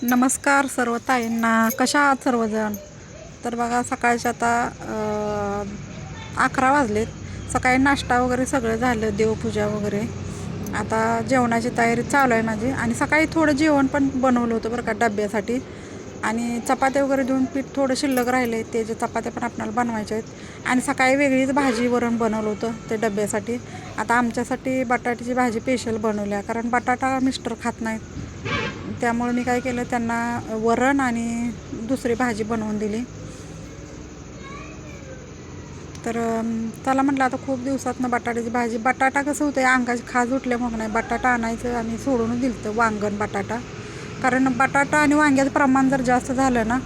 नमस्कार सर्व ताईंना. कशा आहात सर्वजण? तर बघा सकाळचे आता 11 वाजलेत. सकाळी नाश्ता वगैरे सगळं झालं, देवपूजा वगैरे. आता जेवणाची तयारी चालू आहे माझी. आणि सकाळी थोडं जेवण पण बनवलं होतं बरं का डब्यासाठी. आणि चपात्या वगैरे देऊन पीठ थोडं शिल्लक राहिले, ते जे चपात्या पण आपल्याला बनवायच्या आहेत. आणि सकाळी वेगळीच भाजी वरण बनवलं होतं ते डब्यासाठी. आता आमच्यासाठी बटाट्याची भाजी स्पेशल बनवल्या, कारण बटाटा मिस्टर खात नाहीत. त्यामुळे मी काय केलं, त्यांना वरण आणि दुसरी भाजी बनवून दिली. तर त्याला म्हटलं आता खूप दिवसातनं बटाट्याची भाजी. बटाटा कसं होतं, अंगाची खाज उठल्यामुळे नाही बटाटा आणायचं आणि सोडून दिलं तर वांगण बटाटा. कारण बटाटा आणि वांग्याचं प्रमाण जर जास्त झालं ना,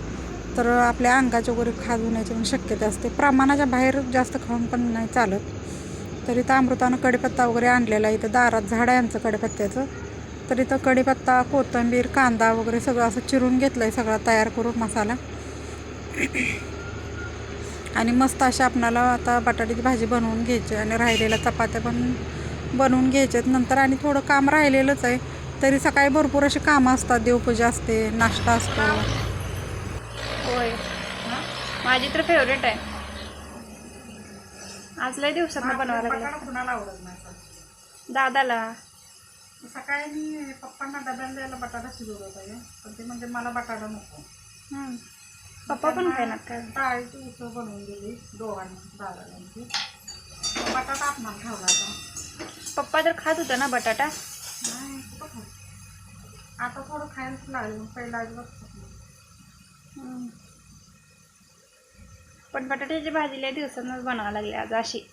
तर आपल्या अंगाची वगैरे खाज होण्याची पण शक्यता असते. प्रमाणाच्या बाहेर जास्त खाऊन पण नाही चालत. तर इथं अमृतानं कढीपत्ता वगैरे आणलेला आहे. इथं दारात झाड आहे आमचं कढीपत्त्याचं. तर इथं कढीपत्ता, कोथिंबीर, कांदा वगैरे सगळं असं चिरून घेतलं आहे, सगळा तयार करून मसाला. आणि मस्त अशा आपणाला आता बटाट्याची भाजी बनवून घ्यायची आणि राहिलेल्या चपात्या पण बनवून घ्यायच्यात नंतर. आणि थोडं काम राहिलेलंच आहे. तरी सकाळी भरपूर अशी कामं असतात, देवपूजा असते, नाश्ता असतो. होय, माझी तर फेवरेट आहे. आज लय दिवसात बनवायला बटाटा लागला कुणाला आवडत नाही. दादाला. सकाळी मी पप्पांना डब्याला द्यायला बटाटा शिजवला होता, पण ते म्हणजे मला बटाटा नको. पप्पा पण खायला काय. डाळीची उसळ बनवून दिली दोघांनी, दादांची. बटाटा आपणाला ठेवला आता. पप्पा तर खात होता ना बटाटा. नाही कुठं खात, आता थोडं खायलाच लागलं, पहिला अजिबात खात नाही. पण बटाट्याची भाजी लय दिवसांनाच बनवायला लागली आज अशी.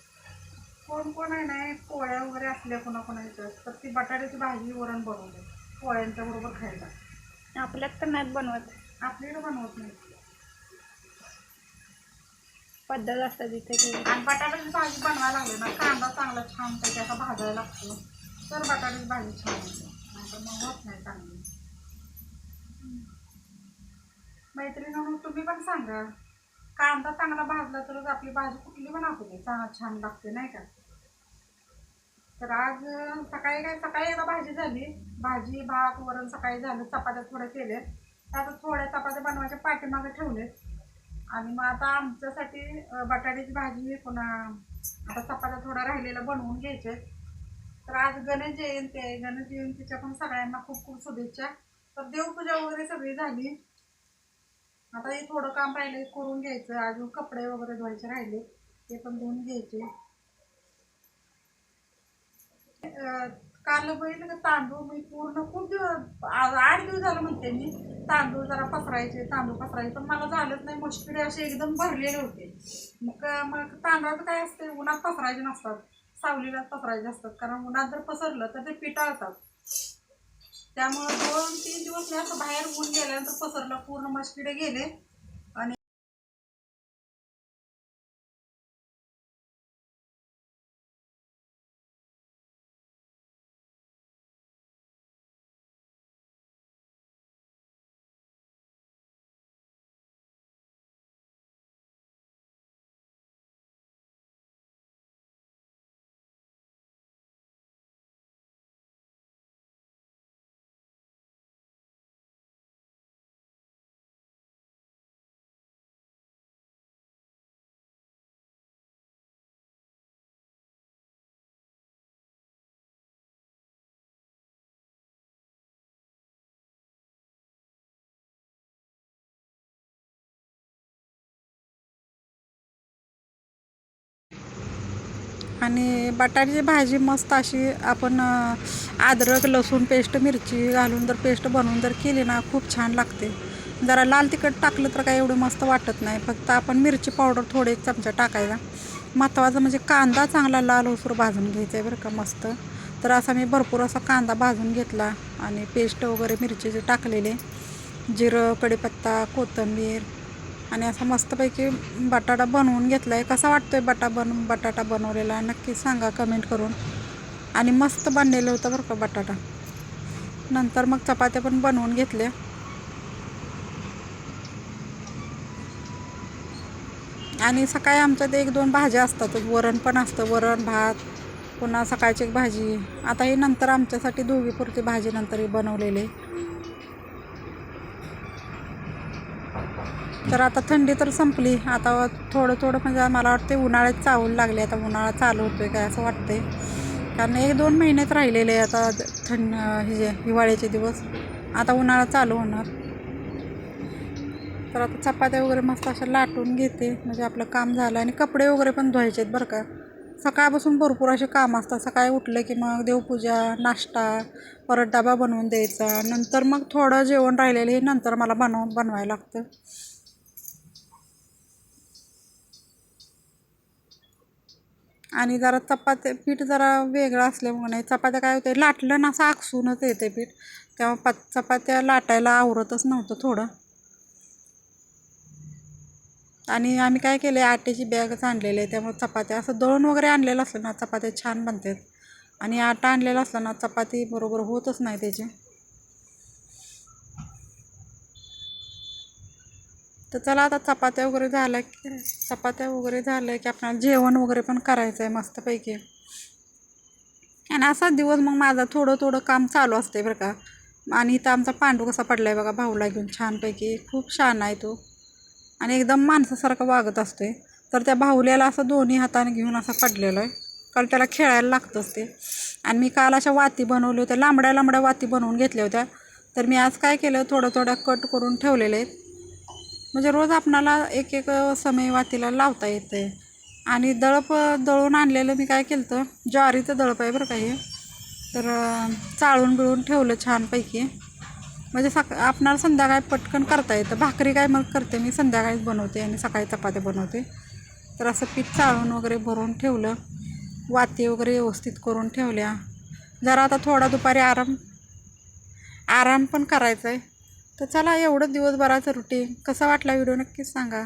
कोण कोण आहे नाही, पोळ्या वगैरे असल्या कोणाकोणाच्या तर ती बटाट्याची भाजी वरण बनवते पोळ्यांच्या बरोबर खायला. आपल्यात तर नाहीत बनवत, आपल्याला बनवत नाही. पद्धत असतात इथे. आणि बटाट्याची भाजी बनवायला लागली ना, कांदा चांगला छान पैकी असा भाजायला लागतो, तर बटाट्याची भाजी छान होते. नाहीतर मग होत नाही चांगली. मैत्रिणींनो, तुम्ही पण सांगा, कांदा चांगला भाजला तरच आपली भाजी कुठली पण असू दे छान लागते, नाही का? तर आज सकाळी एकदा भाजी झाली, भाजी भात वरण सकाळी झालं, चपात्या थोड्या केल्या, आता थोड्या चपात्या बनवायच्या पाठीमागे ठेवले. आणि मग आता आमच्यासाठी बटाट्याची भाजी, पुन्हा आता चपात्या थोड्या राहिलेल्या बनवून घ्यायचे. तर आज गणेश जयंती आहे, गणेश जयंतीच्या पण सगळ्यांना खूप खूप शुभेच्छा. तर देवपूजा वगैरे सगळी झाली, आता हे थोडं काम राहिले करून घ्यायचं. अजून कपडे वगैरे धुवायचे राहिले, ते पण धुवून घ्यायचे. काल बघितलं का तांदूळ मी पूर्ण खूप दिवस 8 दिवस झालं म्हणते मी, तांदूळ जरा पसरायचे पण मला झालंच नाही. मुश्किल असे एकदम भरलेले होते. मग तांदळाचं काय असते, उन्हात पसरायचे नसतात, सावलीलाच पसरायचे असतात. कारण उन्हात जर पसरलं तर ते पिटाळतात. त्यामुळे 2-3 दिवस मी असं बाहेर ऊन गेल्यानंतर पसरलं, पूर्ण मस्किडे गेले. आणि बटाट्याची भाजी मस्त अशी आपण अद्रक लसूण पेस्ट मिरची घालून जर पेस्ट बनवून जर केली ना, खूप छान लागते. जरा लाल तिखट टाकलं तर काय एवढं मस्त वाटत नाही, फक्त आपण मिरची पावडर थोडे 1 चमचा टाकायचा. महत्त्वाचं म्हणजे कांदा चांगला लाल होसर भाजून घ्यायचा आहे बरं का, मस्त. तर असा मी भरपूर असा कांदा भाजून घेतला आणि पेस्ट वगैरे मिरचीचे टाकलेले, जिरं, कढीपत्ता, कोथिंबीर, आणि असं मस्तपैकी बटाटा बनवून घेतला आहे. कसा वाटतोय बटाटा बनवलेला नक्की सांगा कमेंट करून. आणि मस्त बनलेलं होतं बरं का बटाटा. नंतर मग चपात्या पण बनवून घेतल्या. आणि सकाळी आमच्यात 1-2 भाज्या असतातच, वरण पण असतं, वरण भात, पुन्हा सकाळची एक भाजी. आता ही नंतर आमच्यासाठी दोघीपुरती भाजी नंतर ही बनवलेली. तर आता थंडी तर संपली, आता थोडं थोडं म्हणजे मला वाटते उन्हाळ्यात चावू लागले. आता उन्हाळा चालू होतो आहे काय असं वाटते, कारण 1-2 महिनेच राहिलेले आहे आता हे हिवाळ्याचे दिवस. आता उन्हाळा चालू होणार. तर आता चपात्या वगैरे मस्त अशा लाटून घेते, म्हणजे आपलं काम झालं. आणि कपडे वगैरे पण धुवायचे आहेत बरं का. सकाळपासून भरपूर असे काम असतात. सकाळी उठलं की मग देवपूजा, नाश्ता, परत डबा बनवून द्यायचा, नंतर मग थोडं जेवण राहिलेलं हे नंतर मला बनवायला लागतं. आणि जरा चपात्या पीठ जरा वेगळं असल्यामुळे नाही, चपात्या काय होते लाटलं ना असं आकसूनच येते पीठ, तेव्हा चपात्या लाटायला आवरतच नव्हतं थोडं. आणि आम्ही काय केले, आट्याची बॅगच आणलेली आहे, त्यामुळे चपात्या असं दळून वगैरे आणलेलं असलं ना चपात्या छान बनतात. आणि आटा आणलेला असला ना चपाती बरोबर होतच नाही त्याची. तर चला आता चपात्या वगैरे झाल्या की आपल्याला जेवण वगैरे पण करायचं आहे मस्तपैकी. आणि असाच दिवस मग माझा थोडं थोडं काम चालू असते बरं का. आणि इथं आमचा पांडू कसा पडला आहे बघा, भाऊला घेऊन छानपैकी, खूप छान आहे तो. आणि एकदम माणसासारखं वागत असते. तर त्या बाहुल्याला असं दोन्ही हाताने घेऊन असं पडलेलं आहे, कारण त्याला खेळायला लागतंच ते. आणि मी काल अशा वाती बनवल्या होत्या, लांबड्या वाती बनवून घेतल्या होत्या. तर मी आज काय केलं, थोड्या कट करून ठेवलेले आहेत, म्हणजे रोज आपणाला एक समय वातीला लावता येते. आणि दळून आणलेलं मी काय केलं तर ज्वारीचं दळप आहे बरं का हे. तर चाळून बिळून ठेवलं छानपैकी, म्हणजे आपणाला संध्याकाळी पटकन करता येतं. भाकरी काय मग करते मी संध्याकाळीच बनवते आणि सकाळी चपात्या बनवते. तर असं पीठ चाळून वगैरे भरून ठेवलं, वाती वगैरे व्यवस्थित करून ठेवल्या. जरा आता थोडा दुपारी आराम पण करायचा आहे. तर चला, एवढं दिवसभराचं रुटीन. कसा वाटला व्हिडिओ नक्कीच सांगा.